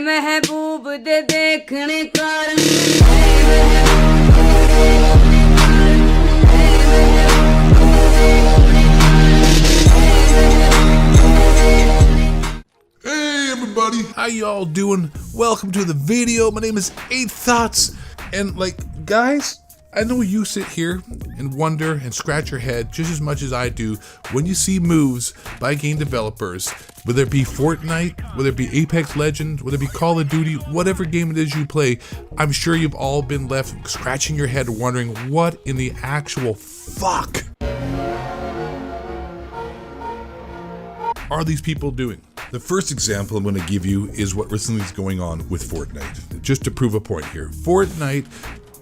महबूब दे देखने कारण Hey everybody, how y'all doing? Welcome to the video. My name is 8 Thoughts, and guys, I know you sit here and wonder and scratch your head just as much as I do when you see moves by game developers, whether it be Fortnite, whether it be Apex Legends, whether it be Call of Duty, whatever game it is you play. I'm sure you've all been left scratching your head wondering what in the actual fuck are these people doing? The first example I'm going to give you is what recently is going on with Fortnite. Just to prove a point here, Fortnite,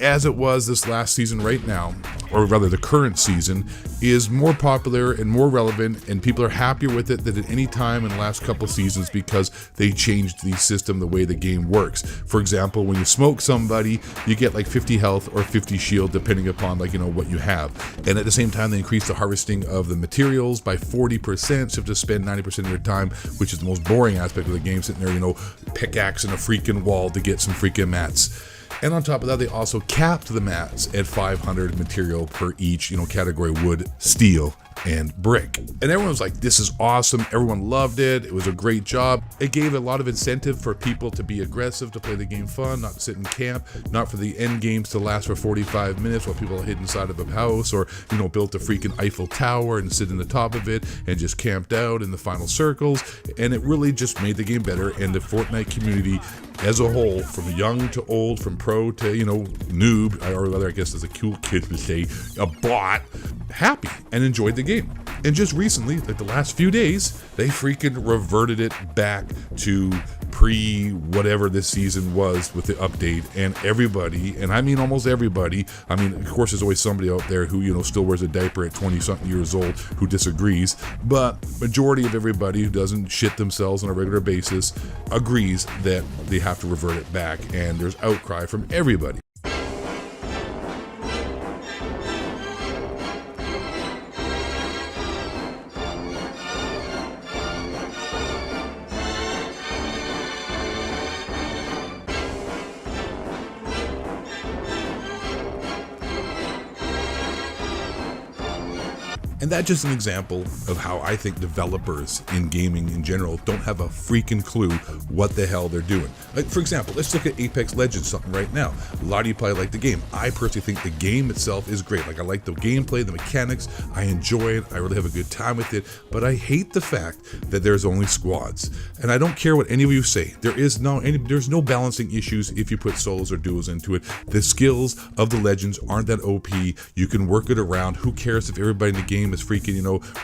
as it was this last season right now, or rather the current season, is more popular and more relevant, and people are happier with it than at any time in the last couple seasons because they changed the system, the way the game works. For example, when you smoke somebody, you get like 50 health or 50 shield depending upon what you have. And at the same time, they increased the harvesting of the materials by 40%, so you have to spend 90% of your time, which is the most boring aspect of the game, sitting there, pickaxing a freaking wall to get some freaking mats. And on top of that, they also capped the mats at 500 material per each, category: wood, steel, and brick. And everyone was like, this is awesome. Everyone loved it. It was a great job. It gave a lot of incentive for people to be aggressive, to play the game fun, not sit in camp, not for the end games to last for 45 minutes while people hid inside of a house or, built a freaking Eiffel Tower and sit in the top of it and just camped out in the final circles. And it really just made the game better. And the Fortnite community as a whole, from young to old, from pro to, noob, or rather, I guess as a cool kid would say, a bot, happy and enjoyed the game. And just recently, the last few days, they freaking reverted it back to pre-whatever this season was with the update, and everybody, and I mean almost everybody, of course there's always somebody out there who, still wears a diaper at 20-something years old who disagrees, but majority of everybody who doesn't shit themselves on a regular basis agrees that they have to revert it back, and there's outcry from everybody. And that's just an example of how I think developers in gaming in general don't have a freaking clue what the hell they're doing. For example, let's look at Apex Legends, something right now. A lot of you probably like the game. I personally think the game itself is great. I like the gameplay, the mechanics. I enjoy it. I really have a good time with it. But I hate the fact that there's only squads. And I don't care what any of you say. There's no balancing issues if you put solos or duos into it. The skills of the Legends aren't that OP. You can work it around. Who cares if everybody in the game is freaking,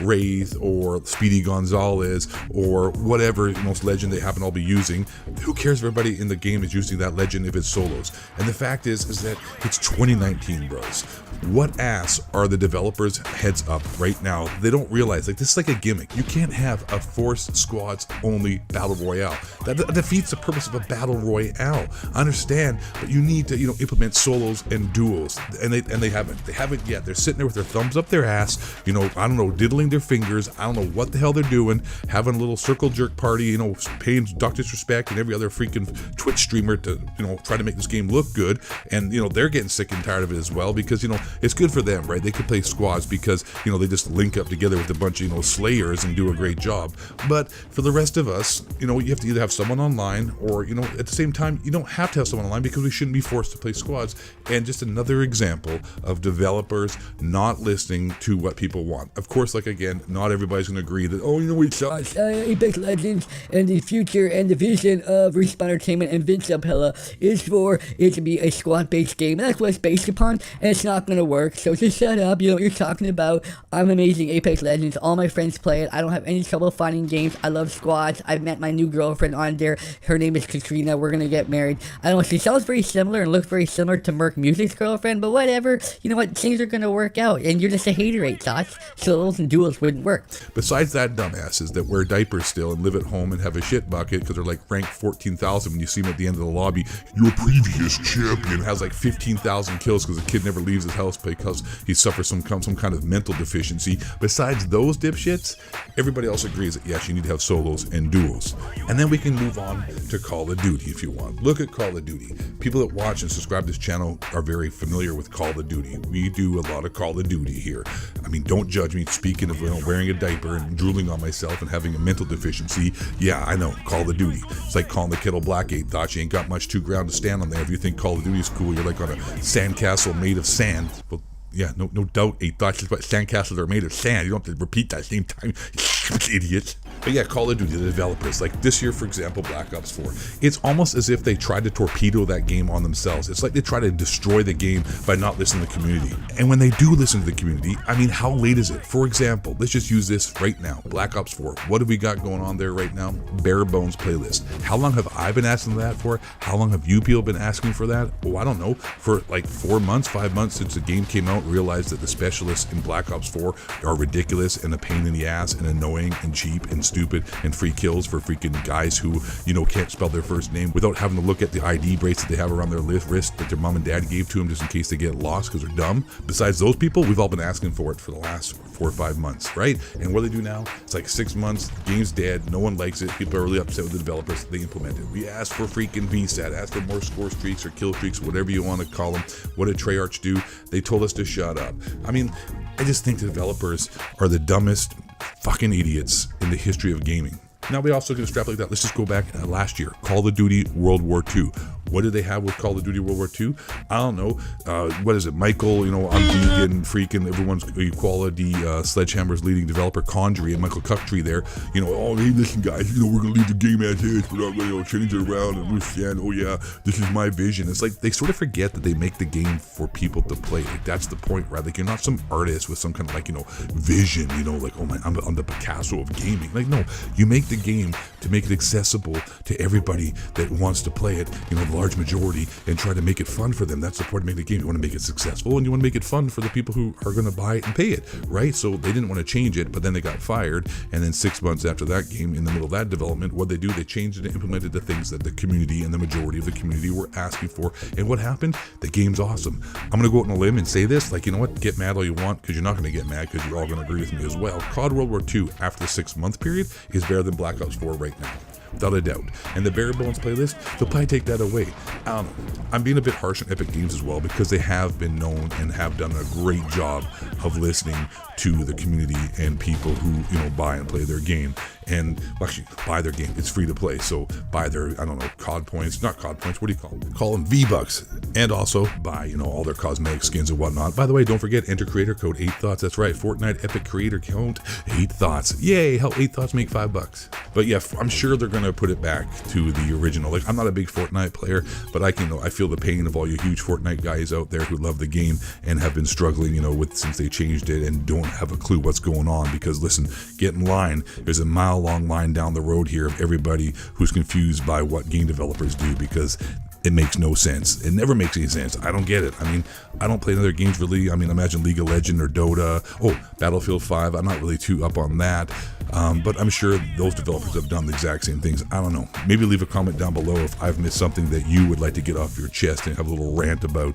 Wraith or Speedy Gonzalez or whatever most legend they happen to all be using. Who cares if everybody in the game is using that legend if it's solos? And the fact is that it's 2019, bros. What ass are the developers heads up right now? They don't realize this is like a gimmick. You can't have a forced squads only battle royale. That defeats the purpose of a battle royale. I understand, but you need to implement solos and duos, and they haven't yet. They're sitting there with their thumbs up their ass, I don't know, diddling their fingers. I don't know what the hell they're doing, having a little circle jerk party, paying Dr. Disrespect and every other freaking Twitch streamer to try to make this game look good. And they're getting sick and tired of it as well, because it's good for them, right? They can play squads because they just link up together with a bunch of slayers and do a great job. But for the rest of us, you have to either have someone online or at the same time you don't have to have someone online, because we shouldn't be forced to play squads. And just another example of developers not listening to what people want. Of course, again, not everybody's gonna agree that it's Apex Legends and the future and the vision of Respawn Entertainment and Vince Zampella is for it to be a squad-based game. That's what it's based upon, and it's not gonna work. So just shut up. You know what you're talking about. I'm amazing Apex Legends. All my friends play it. I don't have any trouble finding games. I love squads. I've met my new girlfriend on there. Her name is Katrina. We're gonna get married. I don't know. She sounds very similar and looks very similar to Merc Music's girlfriend, but whatever. You know what? Things are gonna work out, and you're just a hater, 8 Thoughts. solos and duos wouldn't work. Besides that, dumbasses that wear diapers still and live at home and have a shit bucket because they're like ranked 14,000 when you see them at the end of the lobby. Your previous champion has like 15,000 kills because the kid never leaves his house because he suffers some kind of mental deficiency. Besides those dipshits, everybody else agrees that yes, you need to have solos and duos. And then we can move on to Call of Duty if you want. Look at Call of Duty. People that watch and subscribe to this channel are very familiar with Call of Duty. We do a lot of Call of Duty here. I mean, don't judge me speaking of wearing a diaper and drooling on myself and having a mental deficiency. Yeah, I know, Call of Duty. It's like calling the kettle black. 8 thoughts. You ain't got much to ground to stand on there. If you think Call of Duty is cool, you're like on a sandcastle made of sand. Well, yeah, no doubt 8 thoughts is what sandcastles are made of sand. You don't have to repeat that same time, you idiots. But yeah, Call of Duty, the developers, like this year, for example, Black Ops 4, it's almost as if they tried to torpedo that game on themselves. It's like they try to destroy the game by not listening to the community. And when they do listen to the community, I mean, how late is it? For example, let's just use this right now. Black Ops 4, what have we got going on there right now? Bare bones playlist. How long have I been asking that for? How long have you people been asking for that? Oh, I don't know. For like 4 months, 5 months since the game came out, realized that the specialists in Black Ops 4 are ridiculous and a pain in the ass and annoying and cheap and stupid and free kills for freaking guys who, you know, can't spell their first name without having to look at the ID bracelet they have around their wrist that their mom and dad gave to them just in case they get lost because they're dumb. Besides those people, we've all been asking for it for the last 4 or 5 months, right? And what do they do now? It's like 6 months, the game's dead, no one likes it, people are really upset with the developers, they implement it. We asked for freaking VSAT, asked for more score streaks or kill streaks, whatever you want to call them. What did Treyarch do? They told us to shut up. I mean, I just think the developers are the dumbest fucking idiots in the history of gaming. Now we also can extrapolate that. Let's just go back last year, Call of Duty World War II. What did they have with Call of Duty World War II? I don't know. What is it? Michael, you know, I'm vegan, freaking everyone's equality, Sledgehammer's leading developer, Condry, and Michael Cucktree there. You know, oh, hey, listen, guys, you know, we're going to leave the game as is. We're not going to change it around and understand, oh, yeah, this is my vision. It's like they sort of forget that they make the game for people to play. Like, that's the point, right? Like, you're not some artist with some kind of, like, you know, vision, you know, like, oh, my, I'm the Picasso of gaming. Like, no, you make the game to make it accessible to everybody that wants to play it, you know, the large majority, and try to make it fun for them. That's the point of making the game. You want to make it successful and you want to make it fun for the people who are going to buy it and pay it, right? So they didn't want to change it, but then they got fired, and then 6 months after that game, in the middle of that development, what they do, they changed it and implemented the things that the community and the majority of the community were asking for. And what happened? The game's awesome. I'm going to go out on a limb and say this, like, you know what, get mad all you want, because you're not going to get mad, because you're all going to agree with me as well. COD World War II, after the 6 month period, is better than Black Ops 4 right now, without a doubt. And the bare bones playlist, they'll probably take that away. I don't know. I'm being a bit harsh on Epic Games as well, because they have been known and have done a great job of listening to the community and people who, you know, buy and play their game. And well, actually, buy their game. It's free to play, so buy their, I don't know, COD points, not COD points, what do you call them? Call them V-Bucks. And also buy, you know, all their cosmetic skins and whatnot. By the way, don't forget, enter creator code 8thoughts. That's right, Fortnite Epic creator count 8thoughts. Yay, help 8 thoughts make $5. But yeah, I'm sure they're gonna put it back to the original. Like, I'm not a big Fortnite player, but I can, you know, I feel the pain of all you huge Fortnite guys out there who love the game and have been struggling, you know, with since they changed it and don't have a clue what's going on. Because listen, get in line. There's a mile-long line down the road here of everybody who's confused by what game developers do, because it makes no sense. It never makes any sense. I don't get it. I mean, I don't play other games really. I mean, imagine League of Legends or Dota. Oh, Battlefield 5. I'm not really too up on that. But I'm sure those developers have done the exact same things. I don't know. Maybe leave a comment down below if I've missed something that you would like to get off your chest and have a little rant about.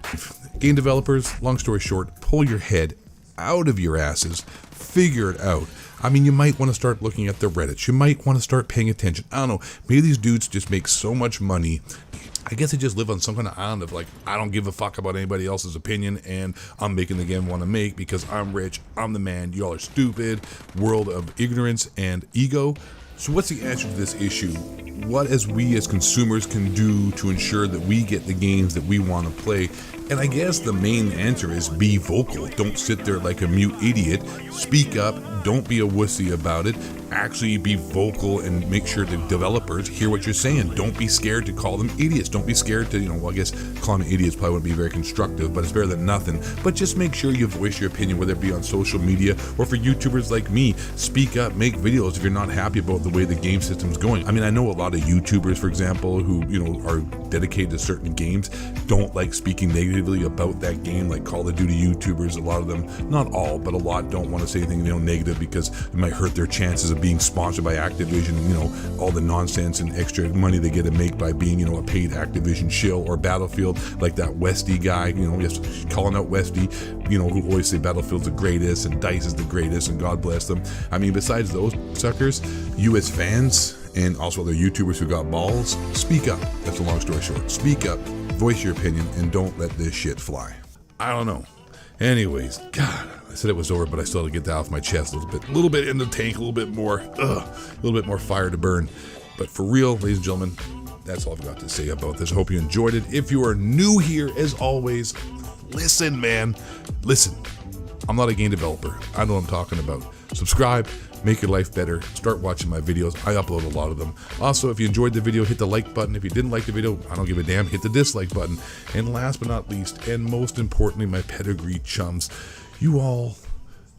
Game developers, long story short, pull your head out of your asses. Figure it out. I mean, you might want to start looking at the Reddits. You might want to start paying attention. I don't know. Maybe these dudes just make so much money. I guess they just live on some kind of island of like, I don't give a fuck about anybody else's opinion, and I'm making the game I want to make because I'm rich, I'm the man, y'all are stupid. World of ignorance and ego. So what's the answer to this issue? What as we as consumers can do to ensure that we get the games that we want to play? And I guess the main answer is be vocal. Don't sit there like a mute idiot. Speak up. Don't be a wussy about it. Actually be vocal and make sure the developers hear what you're saying. Don't be scared to call them idiots. Don't be scared to, you know, well, I guess calling them idiots probably wouldn't be very constructive, but it's better than nothing. But just make sure you voice your opinion, whether it be on social media or for YouTubers like me. Speak up, make videos if you're not happy about the way the game system's going. I mean, I know a lot of YouTubers, for example, who, you know, are dedicated to certain games, don't like speaking negatively negatively about that game, like Call of Duty YouTubers. A lot of them, not all, but a lot, don't want to say anything negative because it might hurt their chances of being sponsored by Activision. All the nonsense and extra money they get to make by being a paid Activision shill, or Battlefield, like that Westy guy. Just calling out Westy. Who always say Battlefield's the greatest and DICE is the greatest, and God bless them. I mean, besides those suckers, you as fans and also other YouTubers who got balls, speak up. That's a long story short. Speak up, voice your opinion, and don't let this shit fly. I don't know. Anyways, God, I said it was over, but I still had to get that off my chest a little bit in the tank, a little bit more fire to burn. But for real, ladies and gentlemen, that's all I've got to say about this. I hope you enjoyed it. If you are new here, as always, listen, man. Listen. I'm not a game developer. I know what I'm talking about. Subscribe, make your life better. Start watching my videos. I upload a lot of them. Also, if you enjoyed the video, hit the like button. If you didn't like the video, I don't give a damn, hit the dislike button. And last but not least, and most importantly, my pedigree chums, you all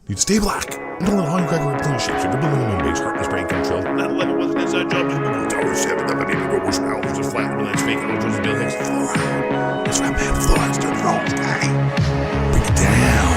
need to stay black. Don't let Honey Cracker replenish shapes. If you're building a moon base, heartless brain control. 9/11 wasn't inside job. Just Google Tower 7. That baby go worse now. It's a flat, it's fake. It's just Bill Hicks. Fluoride. That's right, man. Fluoride's doing it all, okay? Bring it down.